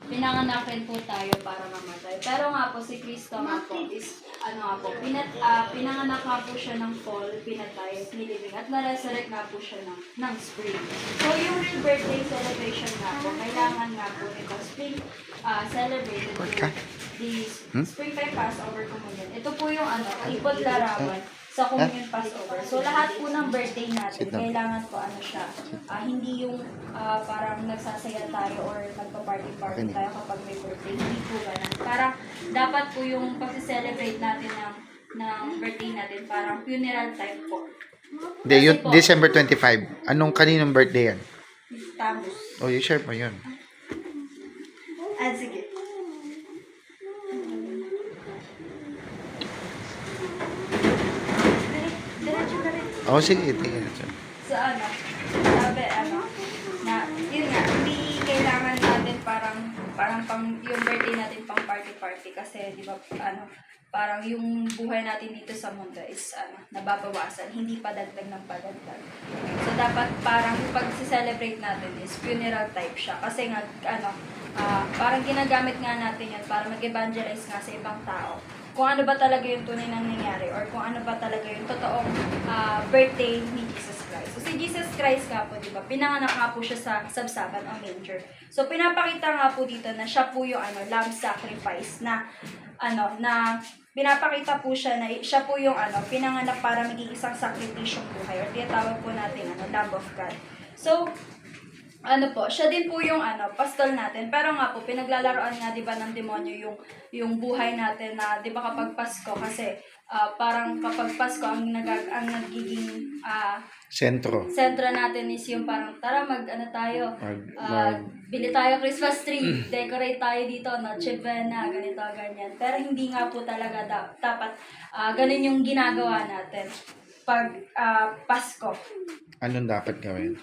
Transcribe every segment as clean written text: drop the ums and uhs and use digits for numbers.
Pinanganak rin po tayo para mamatay. Pero nga po, si Kristo nga po is, pinanganak nga po siya ng fall, pinatay, nilibing, at na-resurrect nga po siya ng spring. So, yung birthday celebration nga po, kailangan nga po ito, spring celebrated po, the spring time Passover communion. Ito po yung ipot larawan sa communion Passover. So, lahat po ng birthday natin, kailangan po siya, hindi yung parang nagsasaya tayo or nagpa-party-party tayo kapag may birthday. Hindi po ganun. Parang dapat po yung pag-celebrate natin ng birthday natin, parang funeral type po. Hindi, yung December 25. Anong kaninong birthday yan? Tamus. Oh, you share mo yun. Sige. Diretso na rin. Oh, sige. Tingnan. So sabi na yun nga, hindi kailangan natin parang pang yung birthday natin pang party kasi di ba parang yung buhay natin dito sa mundo is nababawasan, hindi pa dagdag ng padagdag. So dapat parang yung pag-celebrate natin is funeral type siya kasi nga parang ginagamit nga natin yan para mag-evangelize nga sa ibang tao kung ano ba talaga yung tunay nang nangyari or kung ano ba talaga yung totoong birthday ni Jesus Christ. So si Jesus Christ nga po, di ba, pinanganak nga po siya sa sabsaban o manger. So pinapakita nga po dito na siya po yung lamb sacrifice na na pinapakita po siya na siya po yung pinanganak para maging isang sakripisyong buhay or tinatawag po natin Lamb of God. So siya din po yung pastol natin. Pero nga po, pinaglalaroan nga 'di ba ng demonyo yung buhay natin na 'di ba kapag Pasko kasi parang kapag Pasko ang nagiging Sentro natin is yung parang tara tayo. Bili tayo Christmas tree, decorate tayo dito, Noche Buena, ganito ganyan. Pero hindi nga po talaga dapat ganun yung ginagawa natin pag Pasko. Anong dapat gawin?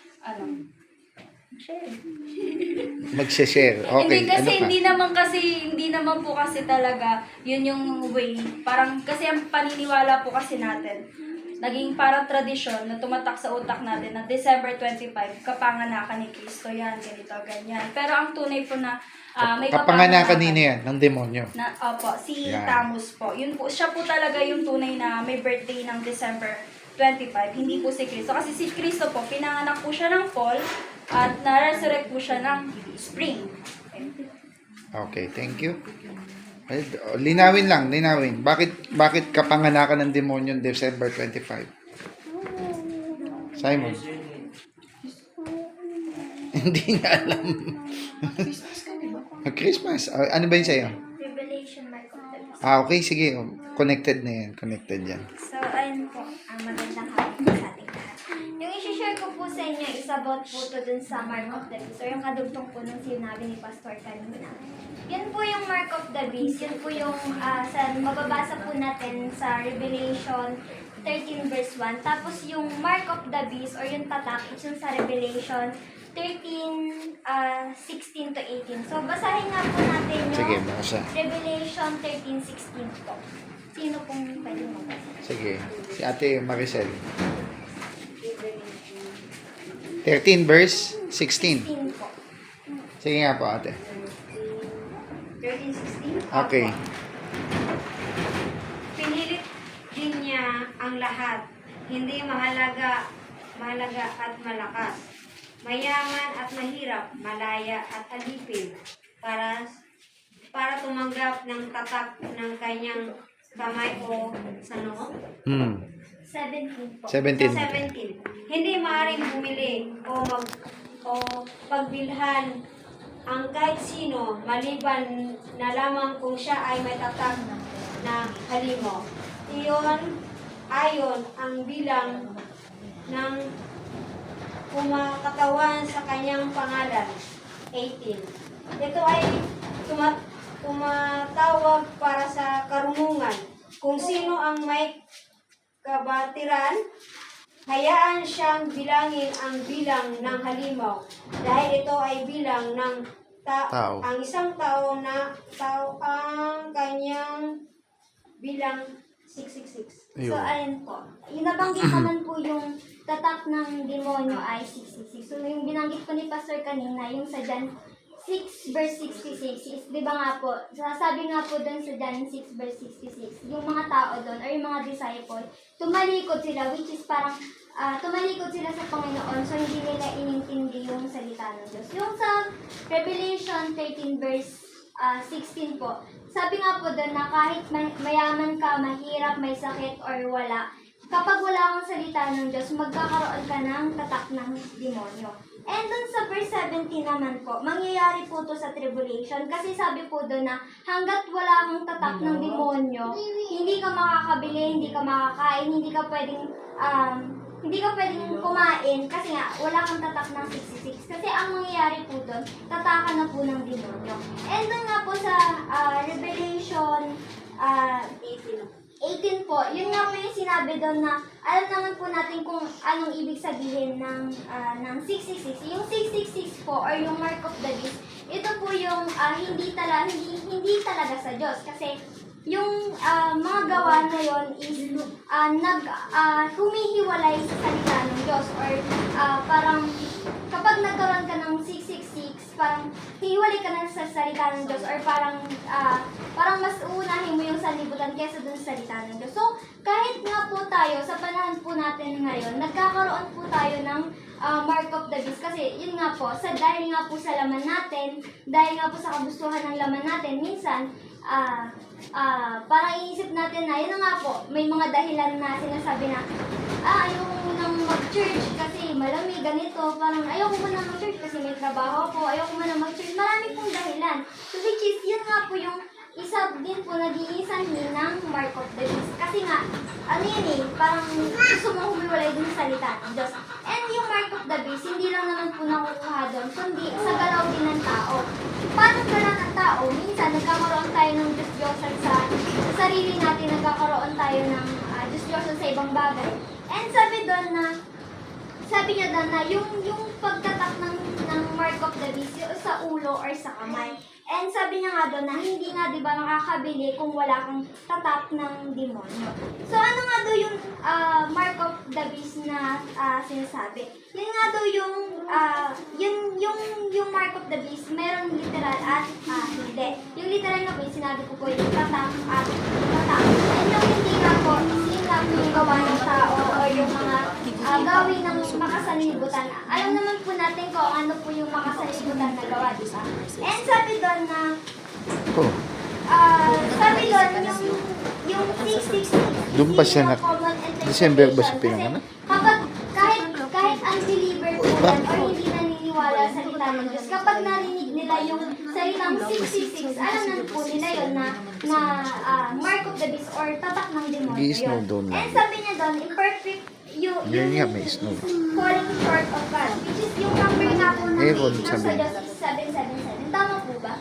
Share. Magse-share. Okay. Hindi naman po kasi talaga yun yung way. Parang kasi ang paniniwala po kasi natin, naging parang tradisyon na tumatak sa utak natin na December 25, kapanganakan ni Kristo yan, ganito, ganyan. Pero ang tunay po na may kapanganakan nina yan, ng demonyo. Si Tamus po. Yun po, siya po talaga yung tunay na may birthday ng December 25, hindi po si Kristo. Kasi si Kristo po, pinanganak po siya ng fall at na-resurrect po siya ng spring. Okay, thank you. Linawin. Bakit kapanganakan ng demonyo December 25? Simon? Hindi niya alam. Christmas. Ano ba yun sa'yo? Revelation Mark of the Beast. Okay, sige. Connected na yan. Connected yan. So, ayun po, magandang hapon sa ating lahat. Yung isi-share ko po sa inyo is about po to dun sa Mark of the Beast or yung kadugtong po nung sinabi ni Pastor kanina. Yun po yung Mark of the Beast. Yun po yung mababasa po natin sa Revelation 13 verse 1. Tapos yung Mark of the Beast or yung tatak, it's yung sa Revelation 13, 16 to 18. So, basahin nga po natin yung Sige, basa. Revelation 13:16 po. Sino pong pwede magbasa? Sige. Si Ate Maricel. 13 verse 16. 16 po. Sige nga po, Ate. 13:16? Okay. Pinilit din niya ang lahat, hindi mahalaga at malakas, mayaman at mahirap, malaya at alipin, para tumanggap ng tatak ng kanyang kamay o sano? 17 po. 17. 17. Hindi maaaring bumili o pagbilhan ang kahit sino maliban na lamang kung siya ay may tatak na halimaw. Iyon ayon ang bilang ng kumakatawan sa kanyang pangalan. 18. Ito ay tumatawag para sa karunungan. Kung sino ang may kabatiran, hayaan siyang bilangin ang bilang ng halimaw dahil ito ay bilang ng Tao. ang isang tao ang kanyang bilang 666. So, ayun po. Yung nabanggit naman po yung tatak ng demonyo ay 666. So, yung binanggit ko ni Pastor kanina, yung sa John 6 verse 66 is, di ba nga po, sasabi nga po doon sa John 6 verse 66, yung mga tao doon, or yung mga disciple, tumalikod sila, which is parang, tumalikod sila sa Panginoon, so hindi nila inintindi yung salita ng Diyos. Yung sa Revelation 13 verse 16 po, sabi nga po doon na kahit mayaman ka, mahirap, may sakit, or wala, kapag wala kang salita ng Diyos, magkakaroon ka ng tatak ng demonyo. And dun sa verse 17 naman po, mangyayari po to sa tribulation. Kasi sabi po doon na hanggat wala kang tatak ng demonyo, hindi ka makakabili, hindi ka makakain, hindi ka pwedeng kumain kasi nga wala kang tatak ng 66. Kasi ang mangyayari po doon, tatakan na po ng demonyo. And dun nga po sa Revelation 18 po, yun nga po yung sinabi doon na alam naman po natin kung anong ibig sabihin ng 666. Yung 666 po or yung mark of the beast, ito po yung hindi talaga sa Diyos kasi yung mga gawa na yon is humihiwalay sa salita ng Diyos or parang kapag nagkaroon ka ng 666, parang hiwalay ka na sa salita ng Diyos or parang mas uunahin mo yung sanlibutan kaysa dun sa salita ng Diyos. So, kahit nga po tayo, sa panahon po natin ngayon, nagkakaroon po tayo ng mark of the beast kasi yun nga po, dahil nga po sa laman natin, dahil nga po sa kagustuhan ng laman natin, minsan, parang iisip natin na, yun na nga po, may mga dahilan na sinasabi na, ayaw ko munang mag-church kasi malamig, ganito, parang ayaw ko munang mag-church kasi may trabaho ko, ayaw ko munang mag-church, marami pong dahilan. So which is, yun nga po yung isa din po naging sanhi ng mark of the beast. Kasi nga, parang gusto mo humiwalay dun sa salita ng Diyos. And yung mark of the beast, hindi lang naman po nakukuha doon, kundi sa galaw din ng tao. Paano galaw ng tao? Minsan, nagkakaroon tayo ng Diyos-Diyosan sa sarili natin, nagkakaroon tayo ng Diyos-Diyosan sa ibang bagay. And sabi niya doon na yung pagtatak ng mark of the beast, yung sa ulo or sa kamay. And sabi niya nga doon na hindi nga 'di ba makakabili kung wala kang tatak ng demonyo. So ano nga daw yung mark of the beast na sinasabi? Yun nga daw yung mark of the beast, meron literal at hindi. Yung literal nga po, yung sinabi ko po yung tatak at tatak. And yung hindi nga po, yun lang yung gawa ng tao o yung mga gawin ng makasalibutan. Alam naman po natin kung ano po yung makasalibutan na gawa, di ba? And sabi doon na, yung 666, Doon pa siya December ba siya pinanganak? Kapag kahit unbeliever po yan or hindi naniniwala sa salita ng Diyos, kapag narinig nila yung salitang 666, alam na po nila yun na mark of the beast or tatak ng demonyo Gi-snow yun. doon lang. And sabi niya doon, imperfect Yun nga, may snow. falling short of God, which is yung number na po ng Aaron, sa sabi. Diyos is 777. Tama po ba?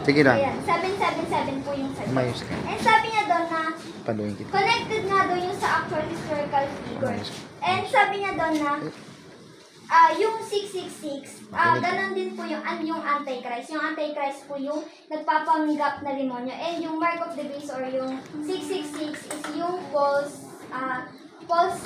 Sige lang. Ayan, 777 po yung sa Diyos. Mayos ka. And sabi niya doon na Paluin kita. connected nga doon yung sa actual historical figure. Mayos. And sabi niya doon na yung 666, ganun din po yung Antichrist. Yung Antichrist po yung nagpapanggap na demonyo. And yung mark of the beast or yung 666 is yung false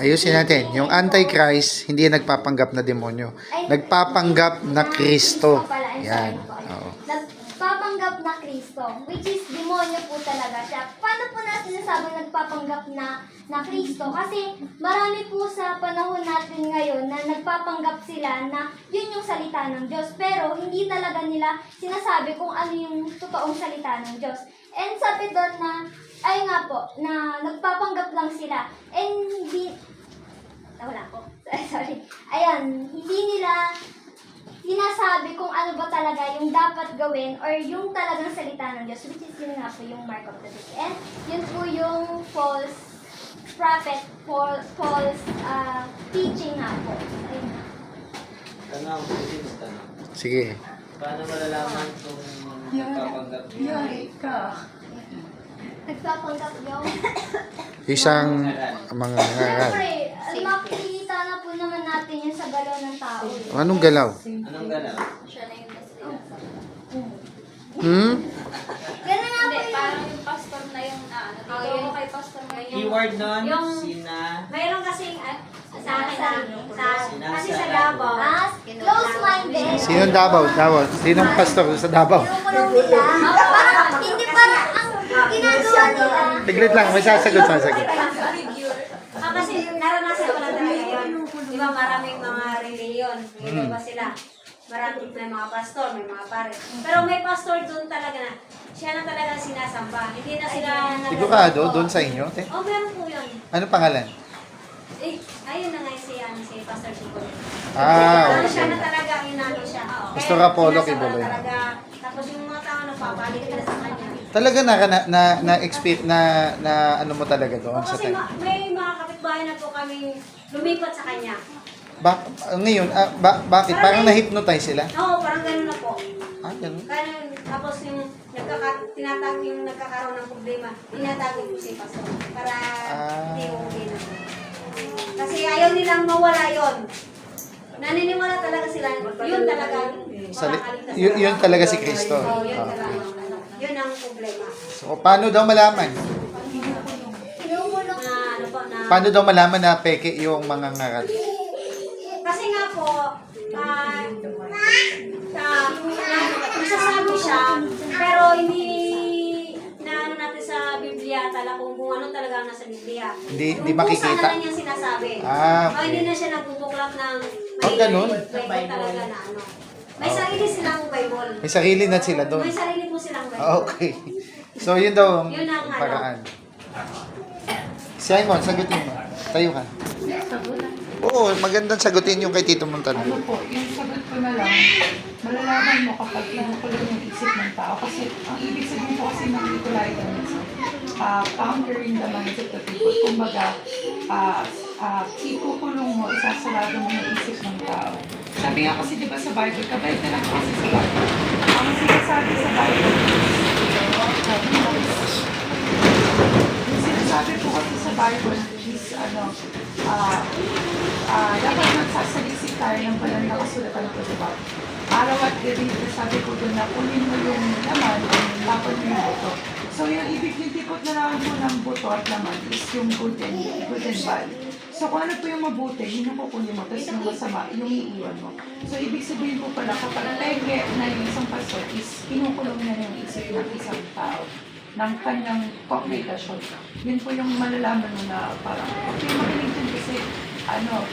Ayusin natin. Yung Antichrist, hindi nagpapanggap na demonyo. Nagpapanggap na Kristo. Yan. Oo. Nagpapanggap na Kristo, which is demonyo po talaga siya. Paano po natin sinasabing nagpapanggap na Kristo? Kasi marami po sa panahon natin ngayon na nagpapanggap sila na yun yung salita ng Diyos. Pero hindi talaga nila sinasabi kung ano yung totoong salita ng Diyos. And sabi doon na, ay nga po, na nagpapanggap lang sila. And hindi, wala po. Sorry. Ayan, hindi nila sinasabi kung ano ba talaga yung dapat gawin or yung talagang salita ng Diyos, which is yun nga po yung mark of the beast. And yun po yung false prophet, false teaching nga po. Ayun nga. Tanong, tanong. Sige. Paano malalaman kung nagpapanggap niya? Nagpapanggap yung Isang mga ngaral. siyempre, makikita na po naman natin yun sa galaw ng tao. Anong galaw? Anong galaw? Siya na yung nasira. Hmm? Ganun nga po Hindi, yung parang yung pastor na yung dito ako kay pastor na yung Keyword nun, Yung- sina... Mayroon kasing, Sa akin kasi sa Davao. Close-minded. Sinong Davao? Davao. Sinong pastor sa Davao? Kinukulong nila. Parang hindi parang ang ginagawa nila. Tiglit lang, may sasagot. Kasi naranasan ko na talaga yun. Di ba maraming mga reliyon, may iba sila. Maraming may mga pastor, may mga pare. Pero may pastor doon talaga na siya na talaga sinasamba. Hindi na sila Sigurado, doon sa inyo, te? Oh, meron po yun. Ano pangalan? Ayun na nga si Pastor Kibol. Ah, Siya na okay. talaga, inano siya. Pastor Kaya Apollo sinasamba Kibuloy. talaga. Tapos yung mga tao nagpapalit na sa kanya. Talaga na-expect na ano mo talaga doon sa Kasi time? may mga kapitbahay na po kami lumipat sa kanya. Ngayon, bakit? Parang na-hypnotize sila? Oo, parang gano'n na po. Ganun. Ganun, tapos yung nagkakaroon ng problema, tinatago po si Pastor para hindi okay na. Kasi ayaw nilang mawala yon. Naniniwala talaga sila, yun talaga makakaligtas. Yun talaga si Kristo. Oo, yun Ah. talaga. Yun ang problema. So, paano daw malaman? Kinukulong. Na ano po, na... Paano daw malaman na peke yung mga ngaral? Kasi nga po, nasasabi siya, pero hindi na ano natin sa Biblia, tala kung ano talaga ang nasa Biblia. Hindi Kung makikita. Kung saan na lang yung sinasabi. Okay. O, hindi na siya nagbubuklak ng ganun? Bible talaga na ano. May sarili silang Bible. May sarili na sila doon. May sarili po silang Bible. Okay. So, yun daw ang Yun ang ano. paraan. Simon, sagutin mo. Tayo ka. Oo, magandang sagutin yung kay Tito Montano. Ano po, yung sagot ko na lang, malalaman mo kapag kinukulong yung isip ng tao. Kasi ang ibig sabihin po kasi ng Nicolaitanism, countering the mindset of people. Kumbaga, ikukulong mo, isasarado mo yung isip ng tao. Sabi nga kasi di ba sa Bible, kabait na lang kasi sa Bible. Ang sinasabi sa Bible, yung sinasabi po kasi sa Bible is dapat magsasaliksik tayo ng banal na kasulatan ko, diba? Araw at gabi, sabi ko doon na kunin mo yung laman, tapon mo yung buto. So yung ibig nitipot na lang po ng buto at laman is yung good and bad. So kung ano po yung mabuti, yun yung kukunin mo, tapos yung masama, yung iiwan mo. So ibig sabihin po pala, kapag peke na yung isang pastor is kinukulong na yung isip ng isang tao ng kanyang congregation. Yun po yung malalaman mo na parang, okay, magaling din kasi,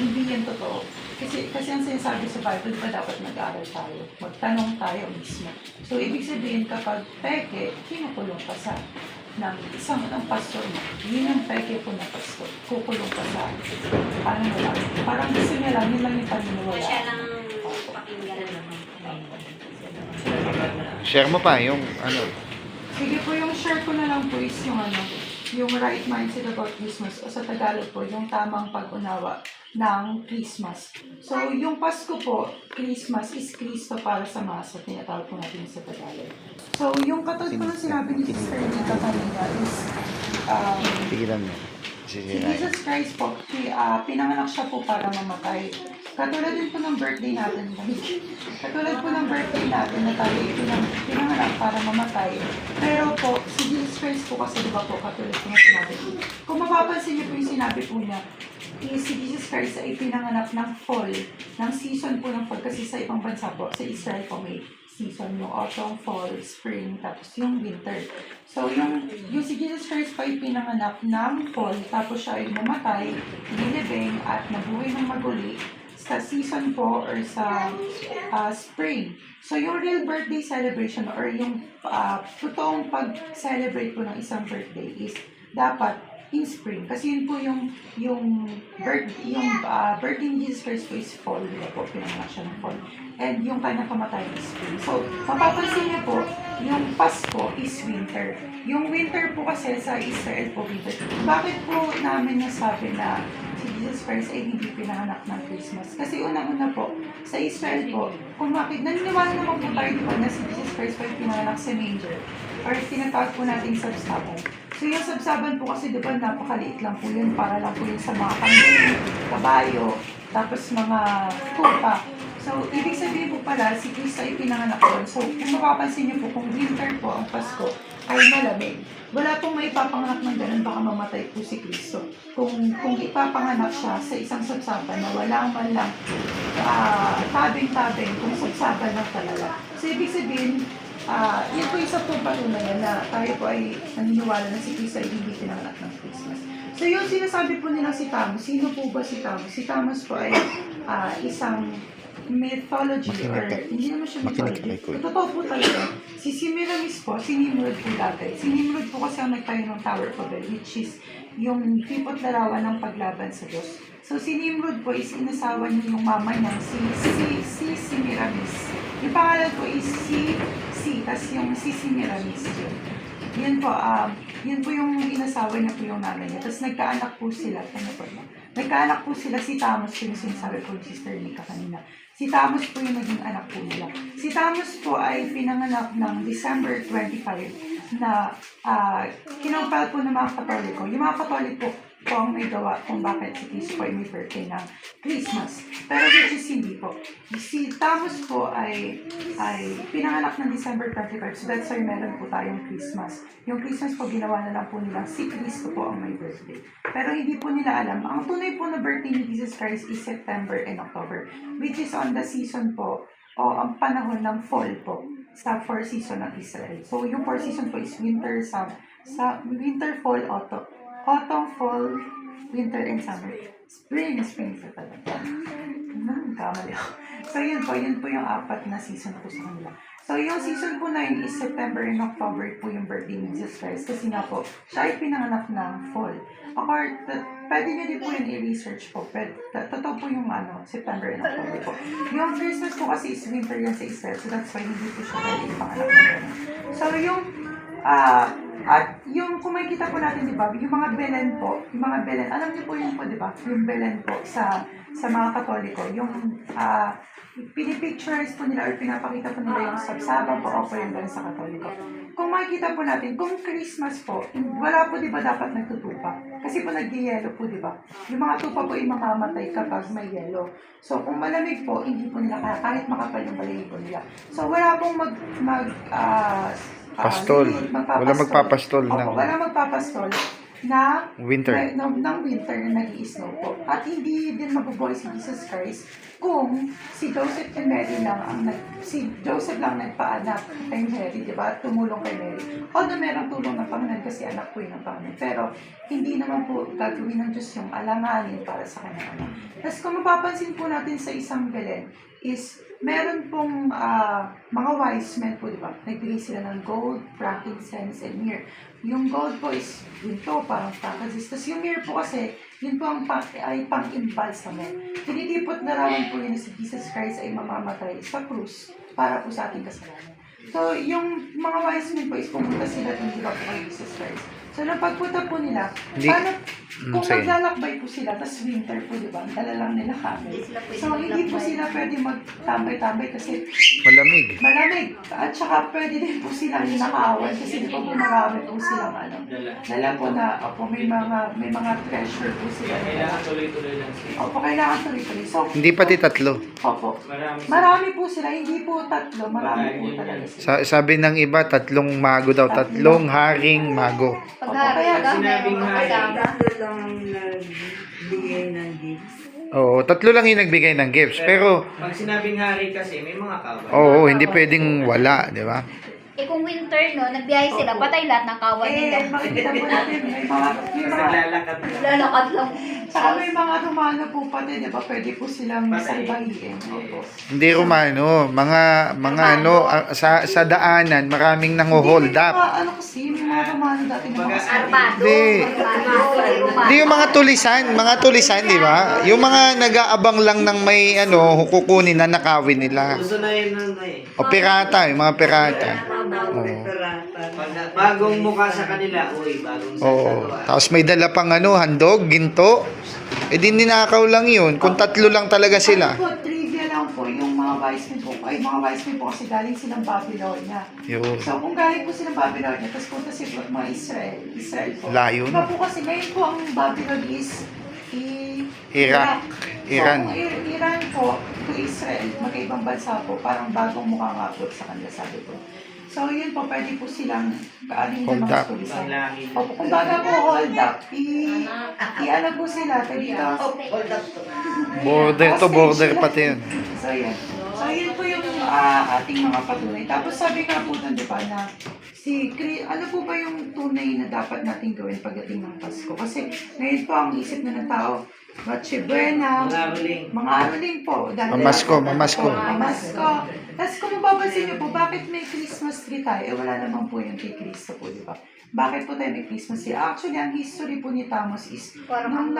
hindi yan totoo. Kasi ang sinasabi sa Bible, pa dapat mag-aaral tayo, magtanong tayo mismo. So, ibig sabihin, kapag peke, kinukulong ka sa ng isang pastor mo. Yun yung peke po na pastor. Kukulong ka sa, parang gusto niya lang, yun lang yung paniniwala. Siya lang pakinggan na naman. Share mo pa yung ano. Sige po, yung share ko na lang po is yung right mindset about Christmas o sa Tagalog po, yung tamang pag-unawa ng Christmas. So, yung Pasko po, Christmas is Kristo para sa masa, tinatawag po natin sa Tagalog. So, yung katulad po ng sinabi ni Sister Rita kanina is, Tigilan mo. si Jesus Christ po, pinanganak siya po para mamatay. Katulad din po ng birthday natin. Katulad po ng birthday natin na tayo pinanganak para mamatay. Pero po, si Jesus Christ po kasi diba po, katulad po ng sinabi po. Kung mapapansin niyo po yung sinabi po niya, si Jesus Christ ay pinanganak ng fall, ng season po ng fall. Kasi sa ibang bansa po, sa Israel po may season, yung autumn, fall, spring, tapos yung winter. So, yung si Jesus Christ pa ay pinanganak ng fall, tapos siya ay namatay, nilibing, at nabuhay ng maguli sa season po or sa spring. So, yung real birthday celebration or yung totoong pag-celebrate po ng isang birthday is dapat in spring. Kasi yun po yung birthday ni Jesus Christ po is fall. Diba po, pinanganak siya ng fall. And yung kanyang kamatayan is spring. So, mapapansin niyo po, yung Pasko is winter. Yung winter po kasi sa Israel po winter. Bakit po namin nasabi na si Jesus Christ ay hindi pinanganak ng Christmas? Kasi unang-una po, sa Israel po, kung naniniwala naman po tayo diba, na si Jesus Christ po ay pinanganak sa manger or tinatawag po natin sabsaban. So yung sabsaban po kasi diba napakaliit lang po yun para lang po yun sa mga kambing, kabayo, tapos mga tupa. So, ibig sabihin po pala, si Cristo ay pinanganak doon. So, kung mapapansin niyo po, kung winter po ang Pasko, ay malamig. Wala pong may ipapanganak ng ganun, baka mamatay po si Cristo. Kung ipapanganak siya sa isang sabsaban na walang man lang tabing-tabing, kung sabsaban lang talaga. So, ibig sabihin, yun po isa po patunay na tayo po ay naniniwala na si Cristo ay hindi pinanganak ng Christmas. So, yung sinasabi po nilang si Tamus, sino po ba si Tamus? Si Tamus po ay isang mythology or hindi naman siya mythology. Totoo po talaga. Si Semiramis po, si Nimrod po dati. Si Nimrod po kasi ang nagtayo ng Tower of Babel, which is yung tipot larawan ng paglaban sa Diyos. So si Nimrod po is inasawa niya yung mama niya, si Semiramis. Yung pangalan po is tas yung si Semiramis yun. Yun po yung inasawa niya po yung nanay niya. Tapos nagkaanak po sila. Nagkaanak po sila si Tamus, yung sinasabi po ni Sister Nika kanina. Si Tamus po yung naging anak po nila. Si Tamus po ay pinanganak ng December 25 na kinampal po ng mga Katoliko. Yung mga Katoliko po ang may gawa kung bakit si Cristo po ay may birthday ng Christmas. Pero which is hindi po. Si Tamus po ay pinanganak ng December 25. So that's why meron po tayong Christmas. Yung Christmas po ginawa na lang po nila si Cristo po ang may birthday. Pero hindi po nila alam. Ang tunay po na birthday ni Jesus Christ is September and October, which is on the season po o ang panahon ng fall po sa 4 season ng Israel. So yung 4 season po is winter, sa winter, fall, autumn, fall, winter, and summer. Spring po talaga. Kamali ako. So yun po yung 4 na season po sa kanila. So yung season po na yun is September and October po yung birthday ni Jesus Christ. Kasi nga po, siya ay pinanganak ng fall. Pwede nyo din po yun i-research po. Totoo po yung September and October po. Yung Christmas po kasi is winter yan sa Israel. So that's why hindi po siya pwede ipanganak ng ganun. So yung kung makikita po natin, di ba, yung mga Belen po, alam niyo po yun po, di ba, yung Belen po sa mga Katoliko, yung pinipictures po nila or pinapakita po nila yung sabsabang po o po yung Belen sa Katoliko. Kung makikita po natin, kung Christmas po, wala po, di ba, dapat nagtutupa. Kasi po nag-yelo po, di ba? Yung mga tupa po ay makamatay kapag may yelo. So, kung malamig po, hindi po nila kaya, kahit makapal yung balahibo nila. So, wala pong Pastol. Wala magpapastol ng wala magpapastol na winter. ng winter na nag-i-snow po. At hindi din mabubuhay si Jesus Christ kung si Joseph and Mary lang si Joseph lang nagpaanak kay Mary, di ba? Tumulong kay Mary. Although merong tulong ng Panginoon kasi anak po yun ng Panginoon. Pero hindi naman po gagawin ng Diyos yung alanganin para sa kanyang anak. Tapos kung mapapansin po natin sa isang Belen is meron pong mga wise men po, di ba? Nagbigay sila ng gold, frankincense, and myrrh. Yung gold po is ginto, parang frankincense. Tapos yung myrrh po kasi, yun po ay pang-imbalsamo. Tinitipot na rawan po yun na si Jesus Christ ay mamamatay sa krus para po sa ating kasalanan. So, yung mga wise men po is pumunta sila dun, di ba po kay Jesus Christ. So, nung pagpunta po nila, kung maglalakbay po sila, tas winter po, di ba? Dala lang nila kami. So, hindi po sila pwede magtambay-tambay kasi malamig. At saka pwede din po sila ninakawan kasi di ba po marami po silang dala po na, may mga treasure po sila. Kailangan tuloy-tuloy lang siya. Kailangan tuloy-tuloy. So, Hindi pati tatlo. Marami po sila, hindi po tatlo, marami po talaga sila. Sabi ng iba, 3 mago daw. 3 haring mago. Paghari, Sinabing hari. Oo, 3 lang yung nagbigay ng gifts. Pero, Pag sinabing hari kasi, may mga kawan. hindi pwedeng wala, di ba? kung winter, nagbiyahe sila, patay lahat ng kawan nila. Makikita po natin, may mga Naglalakad. Lalakad lang. Saka may mga Romano po pati, di ba? Pwede po silang salbahiin. Hindi Romano, mga sa daanan, maraming nango-hold up. May mga Romano dati na mga Armado. Hindi yung mga tulisan, di ba? Yung mga nag-aabang lang ng may kukunin na nakawin nila. Gusto na yun O pirata, yung mga pirata. Pag bagong mukha sa kanila, bagong Oo. salita. Tapos may dala pang handog, ginto. Di ninakaw lang yun. Kung 3 lang talaga sila. Trivia lang po, yung mga wise men po kasi galing silang Babylonia. Yun. So kung galing po silang Babylonia, tapos punta si mga Israel po. Layo na. Diba po kasi ngayon po ang Babylon is Iran. So, kung Iran po, to Israel, magkaibang bansa po, parang bagong mukha nga po sa kanila, sabi ko. So, yun po, pwede po silang kaanin ng Hold mga up. tulisan. Panglangit. Opo, kung baga po hold up, i-ano po sila, dito. Hold up to. Border to border pati yun. So, yan. So, yun po yung ating mga patunay. Tapos sabi nga po doon, di ba, na ano po ba yung tunay na dapat natin gawin pagdating ng Pasko? Kasi ngayon po ang isip na ng tao, Noche Buena, Mga huling. mga anuling po. Dahil- Mamasko, mamasko. Mamasko. Tapos kung mapapansin niyo po, bakit may Christmas tree tayo? Eh, wala naman po yung kay Cristo po, di ba? Bakit po tayo may Christmas tree? Actually, ang history po ni Thomas is, nung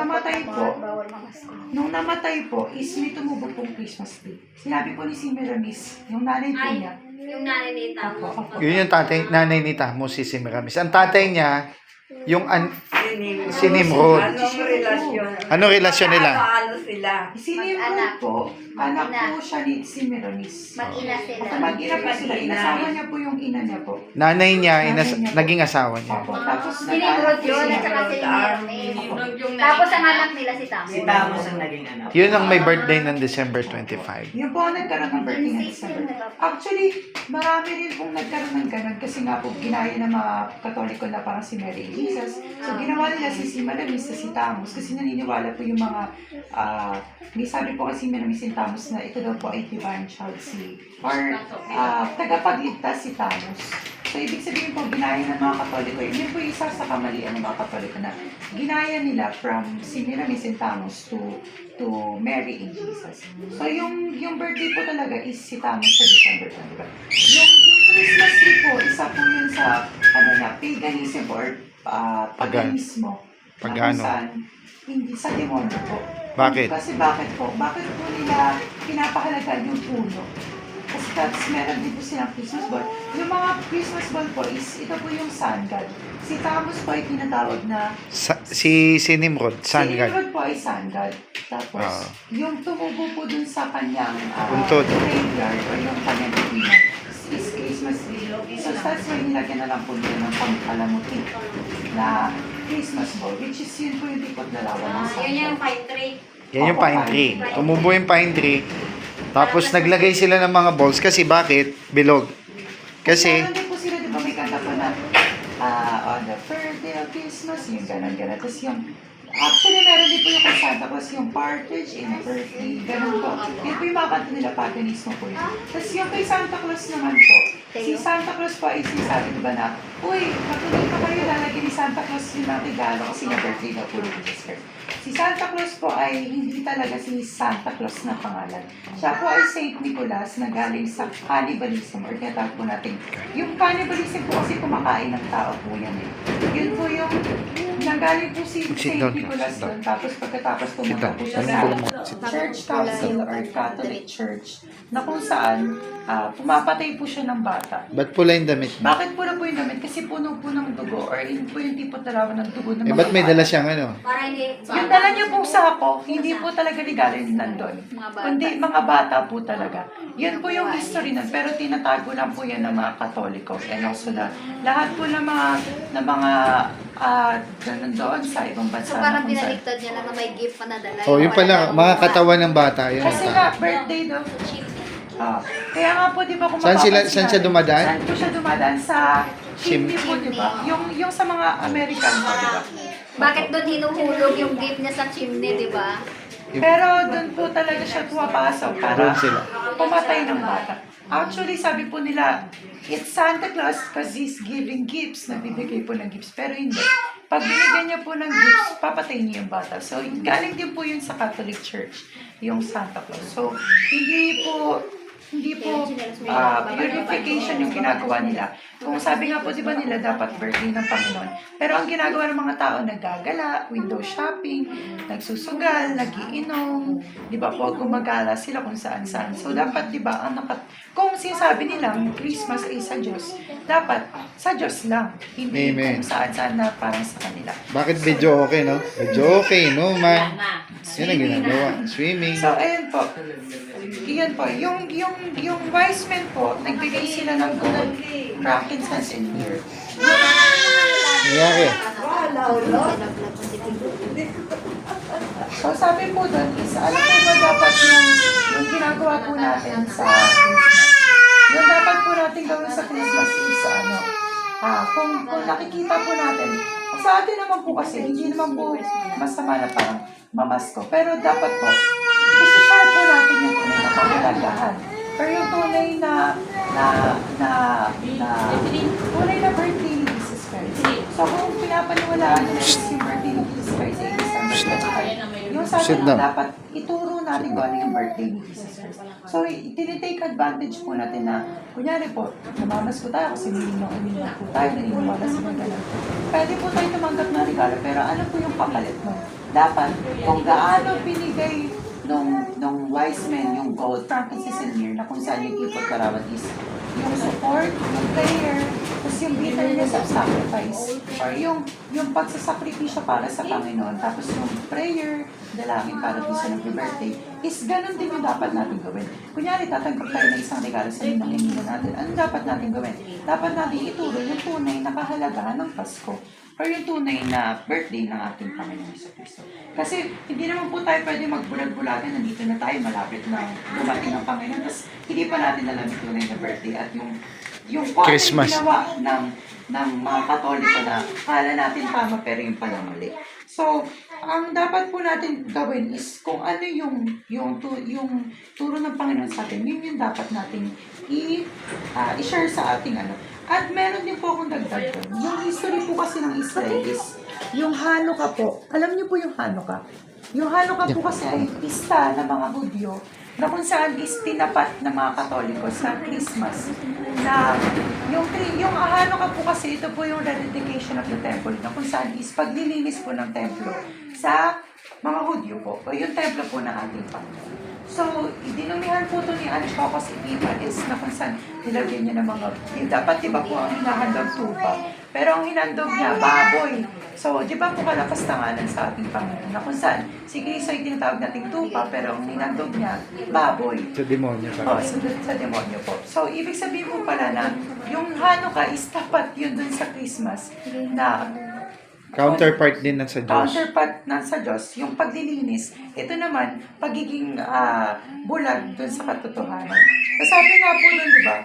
namatay po, is may tumubo pong Christmas tree. Sinabi po ni Semiramis, yung nanay po niya. Yung nanay ni Tamo. Yun yung nanay ni Tamo, si Semiramis. Ang tatay niya, yung si Nimrod. Anong relasyon? Ano relasyon nila? Ano sila? Si Nimrod po, anak po siya ni Semiramis. Mag-ina sila. At mag-ina po sila. Inasawa niya po yung ina niya po. Nanay niya, naging asawa niya. Opo. Tapos Si Nimrod yun, at saka si Miramis. Tapos ang anak nila si Tamo. Si Tamos ang naging anak. Yun ang may birthday ng December 25. Yun po ang nagkaroon ng birthday ng December. Actually, marami rin pong nagkaroon ng ganun kasi nga po ginaya ng mga Katoliko na parang si Mary and Jesus. So ginawa nila si Semiramis sa si Tamos kasi naniniwala po yung mga may sabi po kasi Semiramis and Tamos na ito daw po ay divine child si or tagapagligtas si Tamos. So ibig sabihin po ginaya ng mga Katoliko. Yun po isa sa kamalian ng mga Katoliko na ginaya nila from Semiramis and Tamos to Mary and Jesus. So yung birthday po talaga is si Tamos sa December 25. Yung Christmas tree po, isa po yun sa paganism or paganismo. Pagano? Na kung saan, hindi sa demonyo po. Bakit? Kasi bakit po? Bakit po nila pinapahalagan yung puno? Kasi tapos meron din po silang Christmas ball. Yung mga Christmas ball po is, ito po yung sun god. Si Tamos po ay tinatawag na Si Nimrod, sun si god. Nimrod po ay sun god. Tapos, yung tumubo po dun sa kanyang Buntod. graveyard o yung kanyang tipinan is Christmas tree. So that's why nilagyan na lang po nila ng pangkalamuti na Christmas ball, which is yun po yung tipot na lawa ng sun Yun yung god. pine tree. Yan yung pine tree. Tumubo yung pine tree. Tapos naglagay sila ng mga balls kasi bakit? Bilog. Kasi Meron din po sila, di ba may kanta po na on the first day of Christmas, yung gano'n-gano'n. Tapos yung, actually meron din po yung kay Santa Claus, yung partridge in a birthday, gano'n po. Yun po yung mga kanta nila, paganismo po yun. Tapos yung kay Santa Claus naman po, si Santa Claus po ay sinasabi ko ba na, uy, matuloy pa kayo lalagyan ni Santa Claus yung mga regalo kasi nga birthday daw po ni Jesus Christ. Si Santa Claus po ay hindi talaga si Santa Claus na pangalan. Siya po ay Saint Nicholas na galing sa cannibalism or tinatawag po natin. Yung cannibalism po kasi kumakain ng tao po yan eh. Yun po yung nanggaling po si Saint down, Nicholas sit down. doon. Tapos pagkatapos Sit pumunta down. po siya Anong sa gulo mo? Sit down. Church Council or Catholic Church na kung saan pumapatay po siya ng bata. ba't pula yung damit mo? Bakit pula po yung damit? Kasi puno po ng dugo or yun po yung tipo talawa ng dugo ng Eh, ba't may dala siyang ano? Para hindi... yung dala niyo pong sako, hindi po talaga legal yung nandun. Kundi mga bata po talaga. Yan po yung history nun. Pero tinatago lang po yan ng mga Katoliko. And also lahat po ng mga ganun doon sa ibang bansa. So parang pinaliktad niya lang na may gift pa na dala. Oh, yung pala, mga katawan ng bata. Yun Kasi ang nga, birthday daw. Kaya nga po, di ba, kung Saan mapapansin siya dumadaan? Saan po siya dumadaan? Sa chimney po, di ba? Yung sa mga American po, di ba? Bakit doon hinuhulog yung gift niya sa chimney, di ba? Pero doon po talaga siya pumapasok para Doon sila. pumatay ng bata. Actually, sabi po nila, it's Santa Claus because he's giving gifts. Nagbibigay po ng gifts. Pero hindi. Pag binigyan niya po ng gifts, papatay niya yung bata. So, galing din po yun sa Catholic Church, yung Santa Claus. So, hindi po purification yung ginagawa nila. Kung sabi nga po, di ba nila, dapat birthday ng Panginoon. Pero ang ginagawa ng mga tao, naggagala, window shopping, nagsusugal, nagiinom, di ba po, gumagala sila kung saan-saan. So, dapat, di ba, kung sinasabi nilang Christmas ay sa Diyos, dapat sa Diyos lang. Hindi Amen. kung saan-saan na parang sa kanila. Bakit video okay, no? Video okay, no, man? Yan ang ginagawa. Swimming. So, ayun po. Iyan po. Yung wise men po, nagbigay sila ng gold, frankincense, and myrrh. Nangyari. So sabi po doon is, alam mo ba dapat yung ginagawa po natin sa yung dapat po natin gawin sa Christmas is kung nakikita po natin, sa atin naman po kasi, hindi naman po masama na parang mamasko. Pero dapat po, isi-share po natin yung tunay na panghalagahan. Pero yung tunay na tunay na birthday ni Jesus Christ. So kung pinapaniwalaan nila is yung birthday ni Jesus Christ ay December 25, yung sa Sit atin down. dapat ituro natin kung ano yung birthday ni Jesus Christ. So, tinitake advantage po natin na, kunyari po, namamas ko tayo kasi ninong po tayo, naniniwala sa mga ganun. Pwede po tayo tumanggap na regalo, pero ano po yung kapalit mo? Dapat, kung gaano binigay nung wise men, yung gold, frankincense and myrrh, na kung saan yung ipot karawat is yung support, yung prayer, tapos yung bitterness of sacrifice, or yung pagsasakripisyo para sa Panginoon, tapos yung prayer, dalangin para doon sa nag-birthday, is ganun din yung dapat natin gawin. Kunyari, tatanggap tayo ng isang regalo sa ninong natin. Ano dapat natin gawin? Dapat natin ituro yung tunay na kahalagahan ng Pasko or yung tunay na birthday ng ating Panginoon sa Kristo. Kasi hindi naman po tayo pwede magbulag-bulagan, nandito na tayo, malapit na dumating ang Panginoon, tapos hindi pa natin alam yung tunay na birthday at yung kung ano Christmas. yung ginawa ng mga Katoliko na kala natin tama pero yung pala mali. So, ang dapat po natin gawin is kung ano yung turo ng Panginoon sa atin, yun yung dapat natin i-share sa ating At meron din po akong dagdag doon. Yung history po kasi ng Israel is, yung Hanukkah po, alam niyo po yung Hanukkah? Yung Hanukkah po kasi ay pista ng mga Hudyo na kung saan is tinapat ng mga Katoliko sa Christmas. Na yung Hanukkah po kasi ito po yung rededication of the temple na kung saan is paglilinis po ng templo sa mga Hudyo po o yung templo po ng ating Panginoon. So, dinumihan po ito ni Antiochus Epiphanes na kung saan nilagyan niya ng mga, dapat diba po ang hinahandog tupa, pero ang hinandog niya, baboy. So, di ba po kalakas-tanganan sa ating Panginoon na kung saan si Cristo ay tinatawag nating tupa, pero ang hinandog niya, baboy. Sa demonyo Oh, sa demonyo po. So, ibig sabihin po pala na yung Hanukkah is tapat yun dun sa Christmas na counterpart din na sa Diyos. counterpart na sa Diyos, yung paglilinis, ito naman, pagiging bulag dun sa katotohanan. Sabi nga po dun, di ba,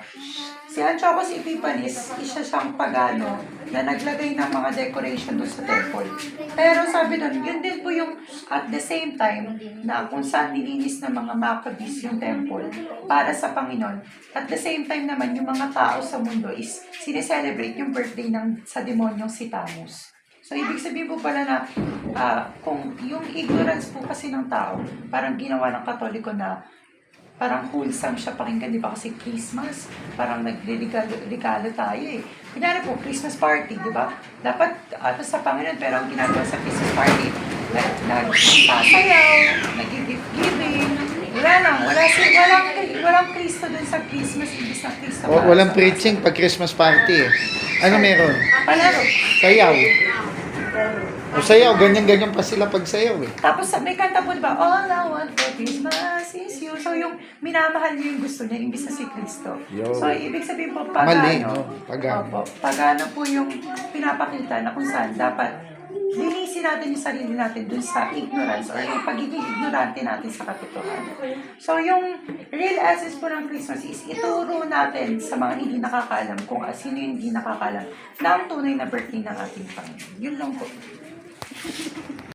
si Antiochus Epiphanes, isa siyang pagano na naglagay ng mga decoration dun sa temple. Pero sabi dun, yun din po yung at the same time na kung saan nilinis ng mga Maccabees yung temple para sa Panginoon. At the same time naman, yung mga tao sa mundo is sineselebrate yung birthday sa demonyong si Tammuz. So, ibig sabihin po pala na kung yung ignorance po kasi ng tao, parang ginawa ng Katoliko na parang wholesome siya pakinggan, di ba? Kasi Christmas, parang nagregalo tayo eh. Kunyari po, Christmas party, di ba? Dapat sa Panginoon, pero ang ginagawa sa Christmas party, nagsasayaw, nag-gift giving, walang Kristo dun sa Christmas, imbis na Kristo. Walang preaching pag Christmas party eh. Ano meron? Palaro. Sayaw. O sayaw, ganyan-ganyan pa sila pag sayaw eh. Tapos may kanta po, diba? All I want for Christmas is you. So yung minamahal niyo yung gusto niya, imbis na si Kristo. Yo. So ibig sabihin po, Mali, pagano. no? Pagano. Opo, pagano po yung pinapakita na kung saan dapat linisin natin yung sarili natin dun sa ignorance or yung pagiging ignorante natin sa katotohanan. So yung real essence po ng Christmas is ituro natin sa mga hindi nakakaalam kung sino yung hindi nakakaalam na ang tunay na birthday ng ating Panginoon. Yun lang po.